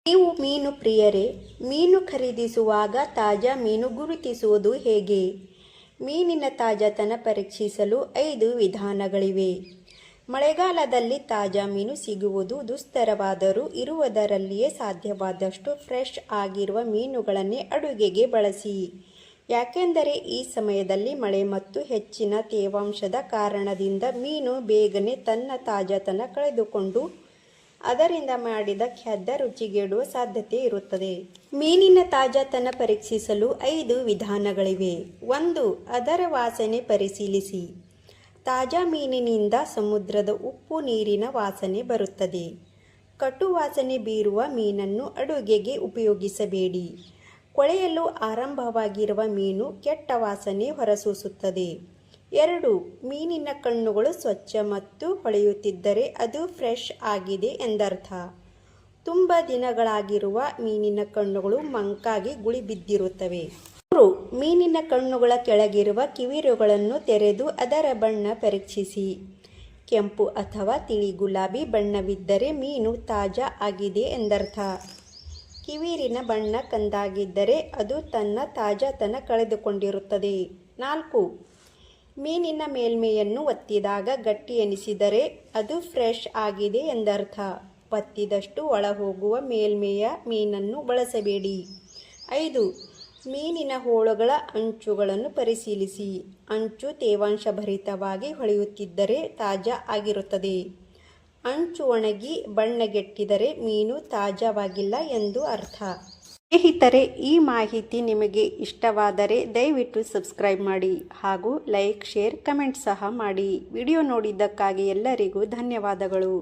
ನೀವು ಮೀನು ಪ್ರಿಯರೇ? ಮೀನು ಖರೀದಿಸುವಾಗ ತಾಜಾ ಮೀನು ಗುರುತಿಸುವುದು ಹೇಗೆ? ಮೀನಿನ ತಾಜಾತನ ಪರೀಕ್ಷಿಸಲು 5 ವಿಧಾನಗಳಿವೆ. ಮಳೆಗಾಲದಲ್ಲಿ ತಾಜಾ ಮೀನು ಸಿಗುವುದು ದುಸ್ತರವಾದರೂ ಇರುವುದರಲ್ಲಿಯೇ ಸಾಧ್ಯವಾದಷ್ಟು ಫ್ರೆಶ್ ಆಗಿರುವ ಮೀನುಗಳನ್ನೇ ಅಡುಗೆಗೆ ಬಳಸಿ. ಯಾಕೆಂದರೆ ಈ ಸಮಯದಲ್ಲಿ ಮಳೆ ಮತ್ತು ಹೆಚ್ಚಿನ ತೇವಾಂಶದ ಕಾರಣದಿಂದ ಮೀನು ಬೇಗನೆ ತನ್ನ ತಾಜಾತನ ಕಳೆದುಕೊಂಡು ಅದರಿಂದ ಮಾಡಿದ ಖಾದ್ಯ ರುಚಿಗೆಡುವ ಸಾಧ್ಯತೆ ಇರುತ್ತದೆ. ಮೀನಿನ ತಾಜಾತನ ಪರೀಕ್ಷಿಸಲು 5 ವಿಧಾನಗಳಿವೆ. 1. ಅದರ ವಾಸನೆ ಪರಿಶೀಲಿಸಿ. ತಾಜಾ ಮೀನಿನಿಂದ ಸಮುದ್ರದ ಉಪ್ಪು ನೀರಿನ ವಾಸನೆ ಬರುತ್ತದೆ. ಕಟು ವಾಸನೆ ಬೀರುವ ಮೀನನ್ನು ಅಡುಗೆಗೆ ಉಪಯೋಗಿಸಬೇಡಿ. ಕೊಳೆಯಲು ಆರಂಭವಾಗಿರುವ ಮೀನು ಕೆಟ್ಟ ವಾಸನೆ ಹೊರಸೂಸುತ್ತದೆ. 2. ಮೀನಿನ ಕಣ್ಣುಗಳು ಸ್ವಚ್ಛ ಮತ್ತು ಹೊಳೆಯುತ್ತಿದ್ದರೆ ಅದು ಫ್ರೆಶ್ ಆಗಿದೆ ಎಂದರ್ಥ. ತುಂಬ ದಿನಗಳಾಗಿರುವ ಮೀನಿನ ಕಣ್ಣುಗಳು ಮಂಕಾಗಿ ಗುಳಿ ಬಿದ್ದಿರುತ್ತವೆ. 3. ಮೀನಿನ ಕಣ್ಣುಗಳ ಕೆಳಗಿರುವ ಕಿವಿರುಗಳನ್ನು ತೆರೆದು ಅದರ ಬಣ್ಣ ಪರೀಕ್ಷಿಸಿ. ಕೆಂಪು ಅಥವಾ ತಿಳಿ ಗುಲಾಬಿ ಬಣ್ಣವಿದ್ದರೆ ಮೀನು ತಾಜಾ ಆಗಿದೆ ಎಂದರ್ಥ. ಕಿವಿರಿನ ಬಣ್ಣ ಕಂದಾಗಿದ್ದರೆ ಅದು ತನ್ನ ತಾಜಾತನ ಕಳೆದುಕೊಂಡಿರುತ್ತದೆ. 4. ಮೀನಿನ ಮೇಲ್ಮೆಯನ್ನು ಒತ್ತಿದಾಗ ಗಟ್ಟಿ ಎನಿಸಿದರೆ ಅದು ಫ್ರೆಶ್ ಆಗಿದೆ ಎಂದರ್ಥ. ಒತ್ತಿದಷ್ಟು ಒಳಹೋಗುವ ಮೇಲ್ಮೆಯ ಮೀನನ್ನು ಬಳಸಬೇಡಿ. 5. ಮೀನಿನ ಹೋಳುಗಳ ಅಂಚುಗಳನ್ನು ಪರಿಶೀಲಿಸಿ. ಅಂಚು ತೇವಾಂಶಭರಿತವಾಗಿ ಹೊಳೆಯುತ್ತಿದ್ದರೆ ತಾಜಾ ಆಗಿರುತ್ತದೆ. ಅಂಚು ಒಣಗಿ ಬಣ್ಣಗೆಟ್ಟಿದರೆ ಮೀನು ತಾಜಾವಾಗಿಲ್ಲ ಎಂದು ಅರ್ಥ. ಸ್ನೇಹಿತರೆ, ಈ ಮಾಹಿತಿ ನಿಮಗೆ ಇಷ್ಟವಾದರೆ ದಯವಿಟ್ಟು ಸಬ್ಸ್ಕ್ರೈಬ್ ಮಾಡಿ ಹಾಗೂ ಲೈಕ್, ಶೇರ್, ಕಮೆಂಟ್ ಸಹ ಮಾಡಿ. ವಿಡಿಯೋ ನೋಡಿದ್ದಕ್ಕಾಗಿ ಎಲ್ಲರಿಗೂ ಧನ್ಯವಾದಗಳು.